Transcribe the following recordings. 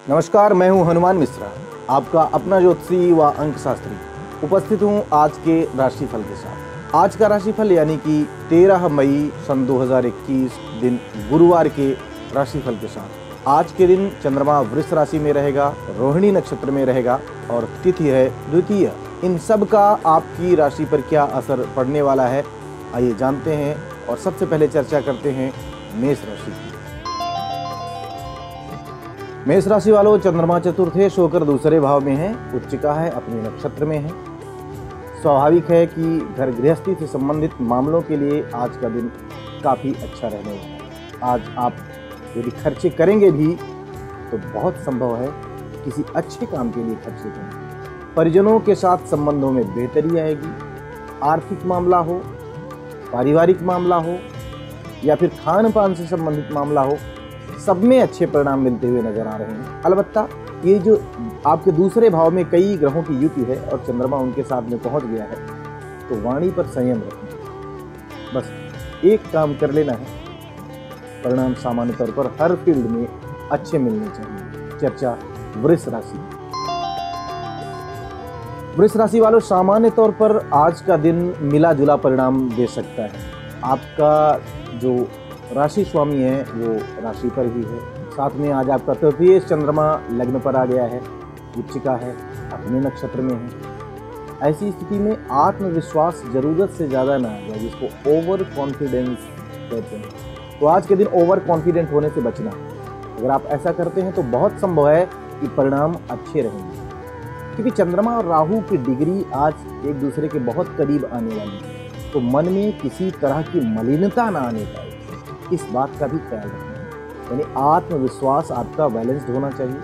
नमस्कार, मैं हूं हनुमान मिश्रा, आपका अपना ज्योतिषी व अंक शास्त्री। उपस्थित हूं आज के राशिफल के साथ। आज का राशिफल यानी कि 13 मई सन 2021 दिन गुरुवार के राशिफल के साथ। आज के दिन चंद्रमा वृष राशि में रहेगा, रोहिणी नक्षत्र में रहेगा और तिथि है द्वितीय। इन सब का आपकी राशि पर क्या असर पड़ने वाला है, आइए जानते हैं। और सबसे पहले चर्चा करते हैं मेष राशि की। मेष राशि वालों, चंद्रमा चतुर्थेश होकर दूसरे भाव में है, उच्चिका है, अपने नक्षत्र में है। स्वाभाविक है कि घर गृहस्थी से संबंधित मामलों के लिए आज का दिन काफ़ी अच्छा रहने वाला है। आज आप यदि खर्चे करेंगे भी तो बहुत संभव है किसी अच्छे काम के लिए खर्चे करें। परिजनों के साथ संबंधों में बेहतरी आएगी। आर्थिक मामला हो, पारिवारिक मामला हो या फिर खान पान से संबंधित मामला हो, सब में अच्छे परिणाम मिलते हुए नजर आ रहे हैं। अलबत्ता ये जो आपके दूसरे भाव में कई ग्रहों की युति है और चंद्रमा उनके साथ में पहुंच गया है, तो वाणी पर संयम रखें। बस एक काम कर लेना है, परिणाम सामान्य तौर पर हर फील्ड में अच्छे मिलने चाहिए। चर्चा वृष राशि। वृष राशि वालों, सामान्य तौर पर आज का दिन मिला जुला परिणाम दे सकता है। आपका जो राशि स्वामी है वो राशि पर ही है, साथ में आज आपका तृतीय चंद्रमा लग्न पर आ गया है, उच्चिका है, अपने नक्षत्र में है। ऐसी स्थिति में आत्मविश्वास जरूरत से ज़्यादा ना आ जाए, जिसको ओवर कॉन्फिडेंस कहते हैं। तो आज के दिन ओवर कॉन्फिडेंट होने से बचना। अगर आप ऐसा करते हैं तो बहुत संभव है कि परिणाम अच्छे रहेंगे, क्योंकि चंद्रमा और राहु की डिग्री आज एक दूसरे के बहुत करीब आने वाली है। तो मन में किसी तरह की मलिनता ना आने पाए, इस बात का भी ख्याल रखना है। यानी आत्मविश्वास आपका बैलेंस्ड होना चाहिए।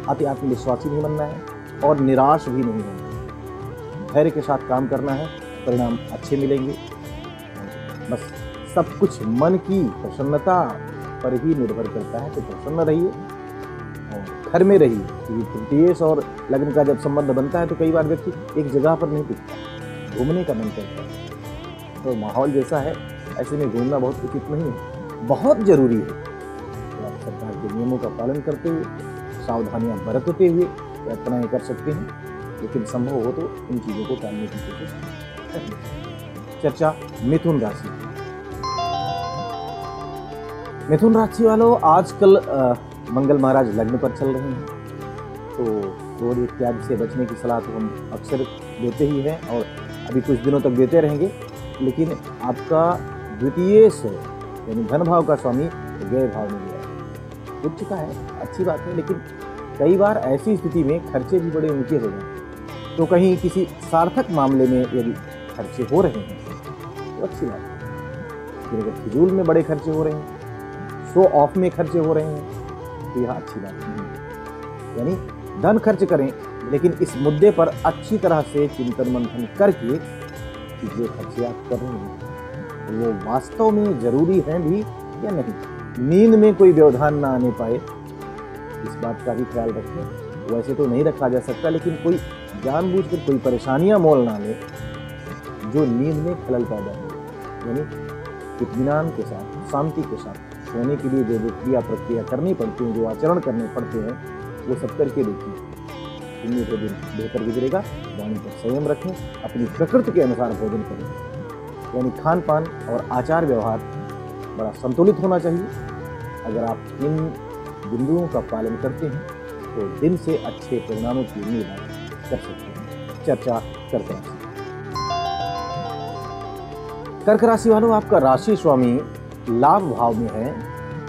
अति आत्मविश्वासी नहीं बनना है और निराश भी नहीं होना है। धैर्य के साथ काम करना है, परिणाम अच्छे मिलेंगे। बस सब कुछ मन की प्रसन्नता पर ही निर्भर करता है। तो प्रसन्न रहिए और घर में रहिए, क्योंकि तृतीयेश और लग्न का जब संबंध बनता है तो कई बार व्यक्ति एक जगह पर नहीं टिकता, घूमने का मन करता है। तो माहौल जैसा है ऐसे में घूमना बहुत उचित नहीं है, बहुत जरूरी है। तो आप सरकार के नियमों का पालन करते हुए, सावधानियां बरतते हुए यात्राएं कर सकते हैं, लेकिन संभव हो तो इन चीज़ों को टालने की कोशिश करें। चर्चा मिथुन राशि। मिथुन राशि वालों, आजकल मंगल महाराज लग्न पर चल रहे हैं, तो क्रोध इत्यादि से बचने की सलाह तो हम अक्सर देते ही हैं और अभी कुछ दिनों तक देते रहेंगे। लेकिन आपका द्वितीय से यानी धन भाव का स्वामी व्यय भाव में गया है, उच्च का है, अच्छी बात है। लेकिन कई बार ऐसी स्थिति में खर्चे भी बड़े ऊंचे हो जाते, तो कहीं किसी सार्थक मामले में यदि खर्चे हो रहे हैं तो अच्छी बात है। लेकिन अगर फिजूल में बड़े खर्चे हो रहे हैं, शो ऑफ में खर्चे हो रहे हैं, तो यह अच्छी बात नहीं है। यानी धन खर्च करें, लेकिन इस मुद्दे पर अच्छी तरह से चिंतन मंथन करके कि जो खर्चे आप कर रहे हैं वो वास्तव में जरूरी हैं भी या नहीं। नींद में कोई व्यवधान ना आने पाए, इस बात का भी ख्याल रखें। वैसे तो नहीं रखा जा सकता, लेकिन कोई जानबूझकर कोई परेशानियां मोल ना ले जो नींद में खलल पैदा हो। यानी इत्मीनान के साथ, शांति के साथ सोने के लिए जो क्रिया प्रक्रिया करनी पड़ती है, जो आचरण करने पड़ते हैं, वो सब करके देखिए। दिन को दिन बेहतर गुजरेगा। वाणी पर संयम रखें, अपनी प्रकृति के अनुसार भोजन करें। यानी खान पान और आचार व्यवहार बड़ा संतुलित होना चाहिए। अगर आप इन बिंदुओं का पालन करते हैं तो दिन से अच्छे परिणामों की उम्मीद कर सकते हैं। चर्चा कर्क राशि। कर्क राशि वालों, आपका राशि स्वामी लाभ भाव में है,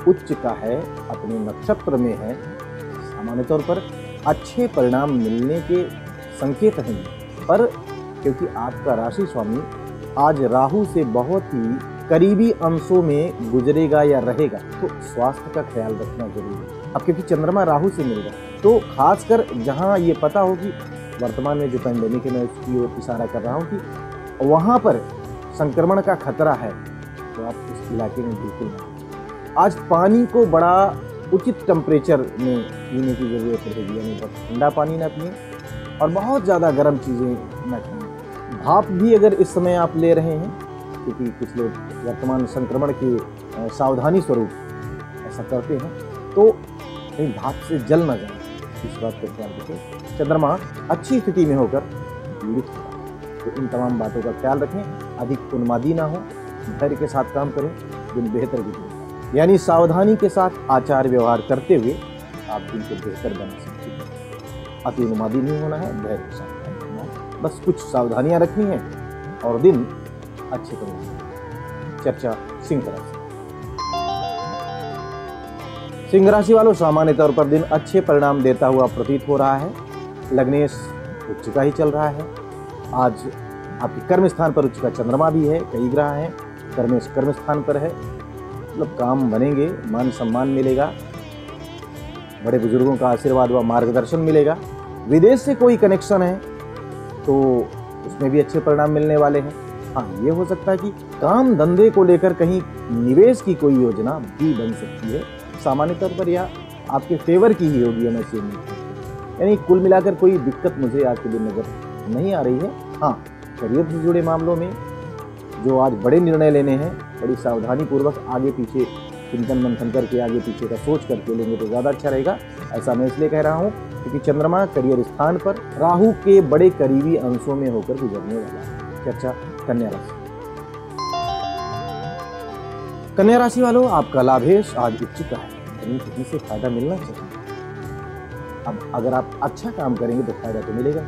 उच्च का है, अपने नक्षत्र में है। सामान्य तौर पर अच्छे परिणाम मिलने के संकेत हैं, पर क्योंकि आपका राशि स्वामी आज राहु से बहुत ही करीबी अंशों में गुजरेगा या रहेगा, तो स्वास्थ्य का ख्याल रखना जरूरी है। अब क्योंकि चंद्रमा राहु से मिल रहा है, तो खासकर जहां ये पता हो कि वर्तमान में जो पैंडेमिक है, मैं उसकी ओर इशारा कर रहा हूँ कि वहां पर संक्रमण का खतरा है, तो आप उस इलाके में बिल्कुल ना। आज पानी को बड़ा उचित टेम्परेचर में पीने की जरूरत रहेगी। यानी बहुत ठंडा पानी ना पिए और बहुत ज़्यादा गर्म चीज़ें न खाएं। भाप भी अगर इस समय आप ले रहे हैं, क्योंकि कुछ लोग वर्तमान संक्रमण के सावधानी स्वरूप ऐसा करते हैं, तो कहीं भाप से जल ना जाए, इस बात का ख्याल रखें। चंद्रमा अच्छी स्थिति में होकर पीड़ित होगा, तो इन तमाम बातों का ख्याल रखें। अधिक उन्मादी ना हो, धैर्य के साथ काम करें, दिन बेहतर गुजरेगा। यानी सावधानी के साथ आचार व्यवहार करते हुए आप दिन को बेहतर बना सकते हैं। अति उन्मादी नहीं होना है, धैर्य के साथ काम करना है, बस कुछ सावधानियां रखनी है और दिन अच्छे करेंगे। चर्चा सिंह राशि। सिंह राशि वालों, सामान्य तौर पर दिन अच्छे परिणाम देता हुआ प्रतीत हो रहा है। लग्नेश उच्च का ही चल रहा है। आज आपके कर्म स्थान पर उच्च का चंद्रमा भी है, कई ग्रह हैं। कर्मेश कर्म स्थान पर है, मतलब काम बनेंगे, मान सम्मान मिलेगा, बड़े बुजुर्गों का आशीर्वाद व मार्गदर्शन मिलेगा। विदेश से कोई कनेक्शन है तो उसमें भी अच्छे परिणाम मिलने वाले हैं। हाँ, ये हो सकता है कि काम धंधे को लेकर कहीं निवेश की कोई योजना भी बन सकती है। सामान्य तौर पर यह आपके फेवर की ही होगी, हमें से यानी कुल मिलाकर कोई दिक्कत मुझे आज के दिन नजर नहीं आ रही है। हाँ, करियर से जुड़े मामलों में जो आज बड़े निर्णय लेने हैं, बड़ी सावधानी पूर्वक आगे पीछे चिंतन मंथन करके आगे पीछे का सोच करके लेंगे तो ज़्यादा अच्छा रहेगा। ऐसा मैं इसलिए कह रहा हूँ क्योंकि चंद्रमा करियर स्थान पर राहु के बड़े करीबी अंशों में होकर गुजरने वाला है। चर्चा कन्या राशि। कन्या राशि वालों, आपका लाभेश आज उच्च का है, कहीं से फायदा मिलना चाहिए। अब अगर आप अच्छा काम करेंगे तो फायदा तो मिलेगा।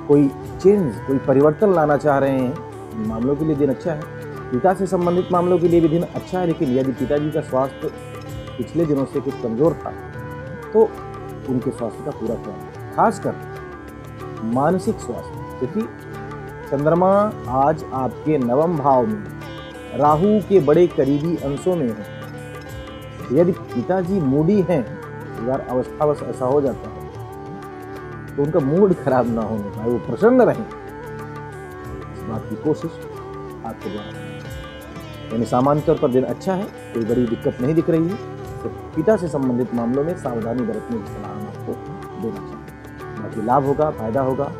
कोई चेंज, कोई परिवर्तन लाना चाह रहे हैं, मामलों के लिए दिन अच्छा है। पिता से संबंधित मामलों के लिए भी दिन अच्छा है, लेकिन यदि पिताजी का स्वास्थ्य पिछले दिनों से कुछ कमजोर था तो उनके स्वास्थ्य का पूरा ख्याल, खासकर मानसिक स्वास्थ्य, क्योंकि चंद्रमा आज आपके नवम भाव में राहु के बड़े करीबी अंशों में है। यदि पिताजी मूडी हैं, यार अवस्थावश ऐसा हो जाता है तो उनका मूड खराब ना होने पाए, वो प्रसन्न रहें, इस बात की कोशिश आपके द्वारा। यानी सामान्य तौर पर दिन अच्छा है, कोई बड़ी दिक्कत नहीं दिख रही है। तो पिता से संबंधित मामलों में सावधानी बरतने की सलाह हम आपको देना चाहिए। बाकी लाभ होगा, फायदा होगा,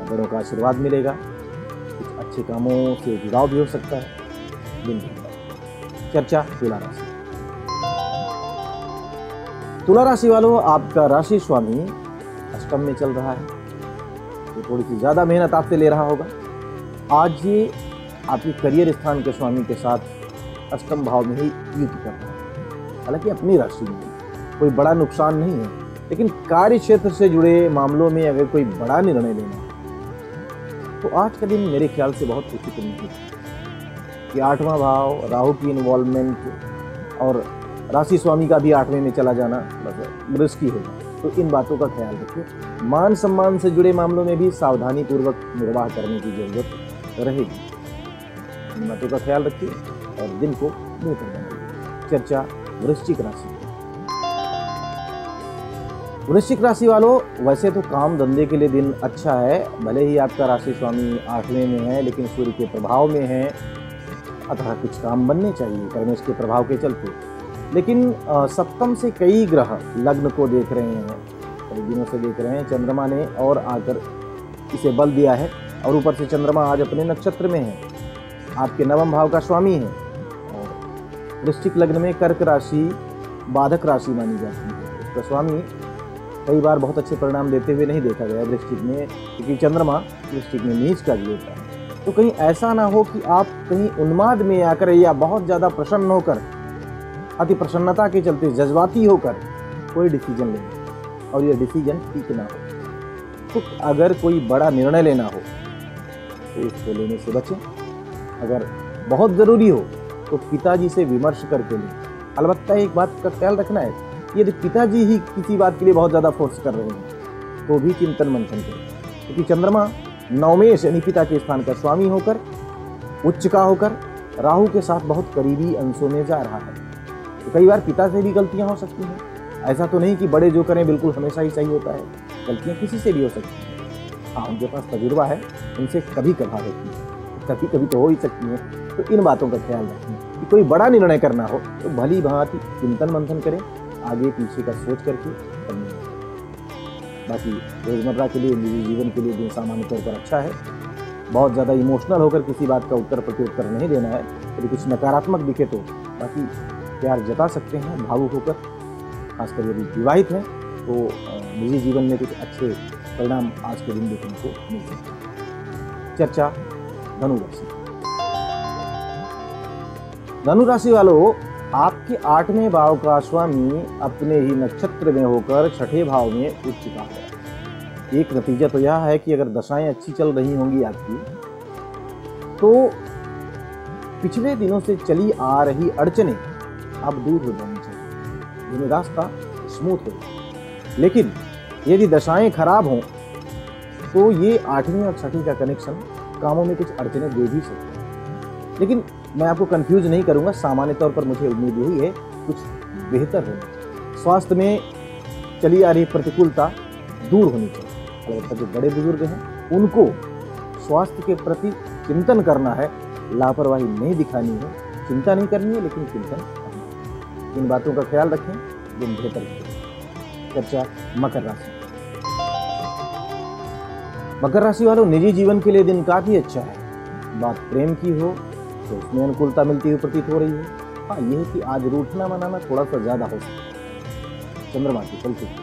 बड़ों का आशीर्वाद मिलेगा, कुछ अच्छे कामों से जुड़ाव भी हो सकता है। दिन चर्चा तुला राशि। तुला राशि वालों, आपका राशि स्वामी अष्टम में चल रहा है, तो थोड़ी सी ज्यादा मेहनत आपसे ले रहा होगा। आज ये आपके करियर स्थान के स्वामी के साथ अष्टम भाव में ही युद्ध कर रहा है। हालांकि अपनी राशि में कोई बड़ा नुकसान नहीं है, लेकिन कार्य क्षेत्र से जुड़े मामलों में अगर कोई बड़ा निर्णय लेना है तो आज का दिन मेरे ख्याल से बहुत उचित नहीं है कि 8वां भाव, राहु की इन्वॉल्वमेंट और राशि स्वामी का भी 8वें में चला जाना मतलब रिस्की होगा। तो इन बातों का ख्याल रखिए। मान सम्मान से जुड़े मामलों में भी सावधानी पूर्वक निर्वाह करने की जरूरत रहेगी। इन बातों का ख्याल रखिए और दिन को बेहतर बनाइए। चर्चा वृश्चिक राशि। वृश्चिक राशि वालों, वैसे तो काम धंधे के लिए दिन अच्छा है, भले ही आपका राशि स्वामी 8वें में है, लेकिन सूर्य के प्रभाव में है, अतः कुछ काम बनने चाहिए कर्मेश के प्रभाव के चलते। लेकिन सप्तम से कई ग्रह लग्न को देख रहे हैं, कई दिनों से देख रहे हैं। चंद्रमा ने और आकर इसे बल दिया है, और ऊपर से चंद्रमा आज अपने नक्षत्र में है, आपके नवम भाव का स्वामी है। और वृश्चिक लग्न में कर्क राशि बाधक राशि मानी जाती है। उसका स्वामी कई बार बहुत अच्छे परिणाम देते हुए नहीं देखा गया वृश्चिक में, क्योंकि चंद्रमा वृश्चिक में नीच का भी होता है। तो कहीं ऐसा ना हो कि आप कहीं उन्माद में आकर या बहुत ज़्यादा प्रसन्न होकर, अति प्रसन्नता के चलते जज्बाती होकर कोई डिसीजन लें और यह डिसीजन ठीक ना हो। तो अगर कोई बड़ा निर्णय लेना हो तो इसको लेने से बचें। अगर बहुत ज़रूरी हो तो पिताजी से विमर्श करके लें। अलबत्ता एक बात का ख्याल रखना है, यदि पिताजी ही किसी बात के लिए बहुत ज़्यादा फोर्स कर रहे हैं तो भी चिंतन मंथन करें, क्योंकि चंद्रमा नवमेश यानी पिता के स्थान का स्वामी होकर उच्च का होकर राहु के साथ बहुत करीबी अंशों में जा रहा है। तो कई बार पिता से भी गलतियां हो सकती हैं। ऐसा तो नहीं कि बड़े जो करें बिल्कुल हमेशा ही सही होता है, गलतियां किसी से भी हो सकती हैं। हाँ, उनके पास तजुर्बा है, उनसे कभी कभार होती है, कभी कभी तो हो ही सकती है। तो इन बातों का ख्याल रखें कि कोई बड़ा निर्णय करना हो तो भली भांति चिंतन मंथन करें, आगे पीछे का सोच करके करनी है। बाकी रोजमर्रा के लिए, निजी जीवन के लिए दिन सामान्य तौर पर अच्छा है। बहुत ज़्यादा इमोशनल होकर किसी बात का उत्तर प्रत्युत्तर नहीं देना है। यदि कुछ नकारात्मक दिखे तो बाकी प्यार जता सकते हैं भावुक होकर, खासकर यदि विवाहित हैं तो निजी जीवन में कुछ अच्छे परिणाम आज के दिन देखने को मिल सकते हैं। चर्चा धनु राशि। धनु राशि वालों, आपके 8वें भाव का स्वामी अपने ही नक्षत्र में होकर 6ठे भाव में उच्च का है। एक नतीजा तो यह है कि अगर दशाएं अच्छी चल रही होंगी आपकी, तो पिछले दिनों से चली आ रही अड़चनें अब दूर हो जानी चाहिए, जिन्हें रास्ता स्मूथ हो। लेकिन यदि दशाएं खराब हों तो ये 8वीं और 6ठी का कनेक्शन कामों में कुछ अड़चनें दे भी सकते हैं। लेकिन मैं आपको कंफ्यूज नहीं करूंगा, सामान्य तौर पर मुझे उम्मीद यही है कुछ बेहतर होना चाहिए। स्वास्थ्य में चली आ रही प्रतिकूलता दूर होनी चाहिए। अलबत्ता जो बड़े बुजुर्ग हैं उनको स्वास्थ्य के प्रति चिंतन करना है, लापरवाही नहीं दिखानी है, चिंता नहीं करनी है, लेकिन चिंतन करना है। इन बातों का ख्याल रखें, दिन बेहतर होगा। चर्चा मकर राशि। मकर राशि वालों, निजी जीवन के लिए दिन काफी अच्छा है। बात प्रेम की हो तो उसमें अनुकूलता मिलती हुई प्रतीत हो रही है। हाँ, यह है कि आज रूठना मनाना थोड़ा सा ज्यादा हो सकता है, चंद्रमा की चलती है,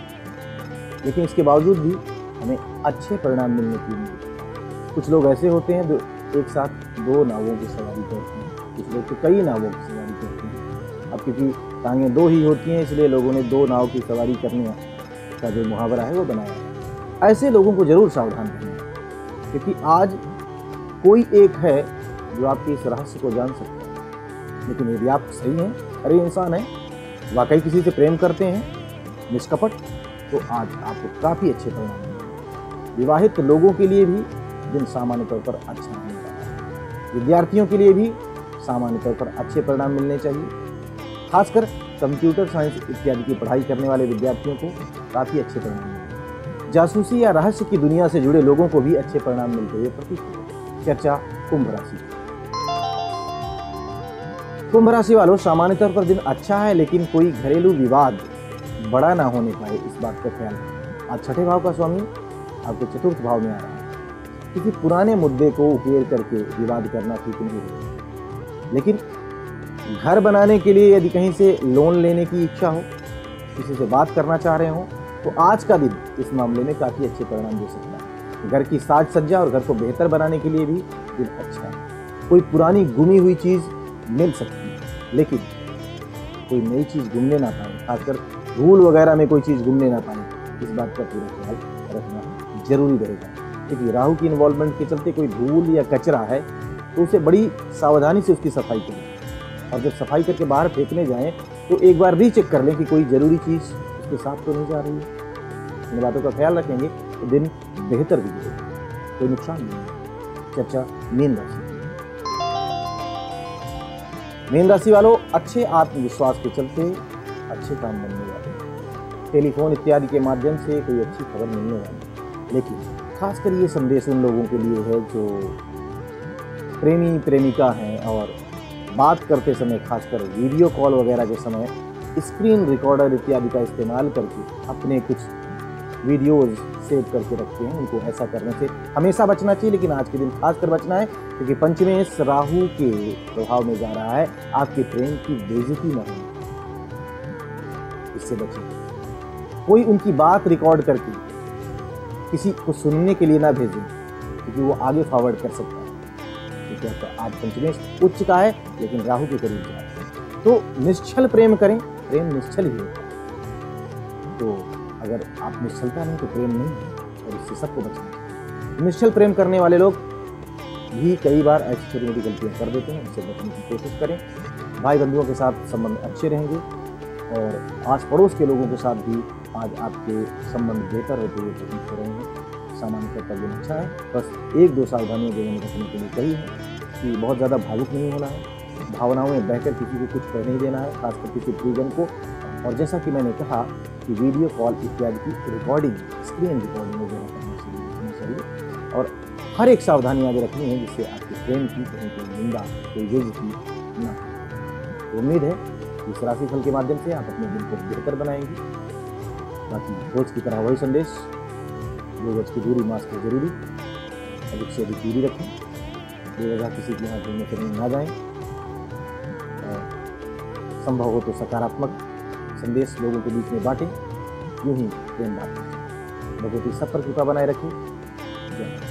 लेकिन इसके बावजूद भी हमें अच्छे परिणाम मिलने की उम्मीद है। कुछ लोग ऐसे होते हैं जो एक साथ 2 नावों की सवारी करते हैं, कुछ लोग तो कई नावों की सवारी करते हैं। अब क्योंकि टांगें 2 ही होती हैं, इसलिए लोगों ने 2 नाव की सवारी करने का जो मुहावरा है वो बनाया है। ऐसे लोगों को जरूर सावधान रहना है, क्योंकि आज कोई एक है जो आपके इस रहस्य को जान सकता है। लेकिन यदि आप सही हैं, अरे इंसान हैं, वाकई किसी से प्रेम करते हैं निष्कपट, तो आज आपको काफ़ी अच्छे परिणाम मिलेंगे। विवाहित लोगों के लिए भी दिन सामान्य तौर पर अच्छा नहीं रहा। विद्यार्थियों के लिए भी सामान्य तौर पर अच्छे परिणाम मिलने चाहिए। खासकर कंप्यूटर साइंस इत्यादि की पढ़ाई करने वाले विद्यार्थियों को काफ़ी अच्छे परिणाम मिलेंगे। जासूसी या रहस्य की दुनिया से जुड़े लोगों को भी अच्छे परिणाम मिलते हुए प्रतीत होते। चर्चा कुंभ राशि। कुंभ राशि वालों, सामान्य तौर पर दिन अच्छा है, लेकिन कोई घरेलू विवाद बड़ा ना होने पाए, इस बात का ख्याल रखें। आज 6ठे भाव का स्वामी आपके 4th भाव में आ रहा है। किसी पुराने मुद्दे को उकेर करके विवाद करना ठीक नहीं है। लेकिन घर बनाने के लिए यदि कहीं से लोन लेने की इच्छा हो, किसी से बात करना चाह रहे हो, तो आज का दिन इस मामले में काफ़ी अच्छे परिणाम दे सकता है। घर की साज सज्जा और घर को बेहतर बनाने के लिए भी दिन अच्छा है। कोई पुरानी गुमी हुई चीज़ मिल सकती है, लेकिन कोई नई चीज़ गुमने ना पाए, खासकर धूल वगैरह में कोई चीज़ गुमने ना पाए, इस बात का पूरा ख्याल रखना जरूरी रहेगा। क्योंकि राहु की इन्वॉल्वमेंट के चलते कोई धूल या कचरा है तो उसे बड़ी सावधानी से उसकी सफाई करें, और जब सफाई करके बाहर फेंकने जाएं तो एक बार रीचेक कर लें कि कोई ज़रूरी चीज़ उसके साथ तो नहीं जा रही है। इन बातों का ख्याल रखेंगे तो दिन बेहतर गुजरेगा, कोई नुकसान नहीं है। चर्चा मीन राशि। मीन राशि वालों, अच्छे आत्मविश्वास के चलते अच्छे काम बनने वाले, टेलीफोन इत्यादि के माध्यम से कोई अच्छी खबर मिलने वाली। लेकिन खासकर ये संदेश उन लोगों के लिए है जो प्रेमी प्रेमिका हैं और बात करते समय, खासकर वीडियो कॉल वगैरह के समय, स्क्रीन रिकॉर्डर इत्यादि का इस्तेमाल करके अपने कुछ वीडियोज़ सेव करके रखते हैं। उनको ऐसा करने से हमेशा बचना चाहिए, लेकिन आज के दिन खासकर बचना है, क्योंकि पंचमेश राहु के प्रभाव में जा रहा है। आपके प्रेम की बेइज्जती न हो, इससे बचें। कोई उनकी बात रिकॉर्ड करके किसी को सुनने के लिए ना भेजें, क्योंकि वो आगे फॉरवर्ड कर सकता है। क्योंकि आपका आज पंचमेश उच्च का है, लेकिन राहु के करीब जा रहा है। तो निश्चल प्रेम करें, प्रेम निश्चल ही होता है। तो अगर आप निश्चलता नहीं तो प्रेम नहीं है, और इससे सबको बचना चाहिए। निश्चल प्रेम करने वाले लोग भी कई बार ऐसी छोटी मोटी गलतियाँ कर देते हैं, इससे बचने की कोशिश करें। भाई बंधुओं के साथ संबंध अच्छे रहेंगे, और आस पड़ोस के लोगों के साथ भी आज आपके संबंध बेहतर होते हुए प्रतीत हो रहे हैं। सामान्य तौर पर दिन अच्छा है। बस 1-2 सावधानियाँ जो मैंने रखने के लिए कही है कि बहुत ज़्यादा भावुक नहीं होना है, भावनाओं में बहकर किसी को कुछ कह नहीं देना है, खासकर किसी प्रियजन को। और जैसा कि मैंने कहा कि वीडियो कॉल इत्यादि की रिकॉर्डिंग, स्क्रीन रिकॉर्डिंग वगैरह करनी चाहिए, और हर एक सावधानी आगे रखनी है, जिससे आपके प्रेम की कहीं कोई निंदा, कोई बेइज्जती न हो। उम्मीद है कि इस राशिफल के माध्यम से आप अपने दिन को बेहतर बनाएंगे। बाकी रोज की तरह वही संदेश, 2 गज की दूरी, मास्क है जरूरी, अधिक से अधिक दूरी रखें, बेवजह किसी के यहाँ घूमने फिरने ना जाएं, और संभव हो तो सकारात्मक संदेश लोगों के बीच में बांटें, यूं ही प्रेम बांटें। भगवती सब पर कृपा बनाए रखें। जय हिंद।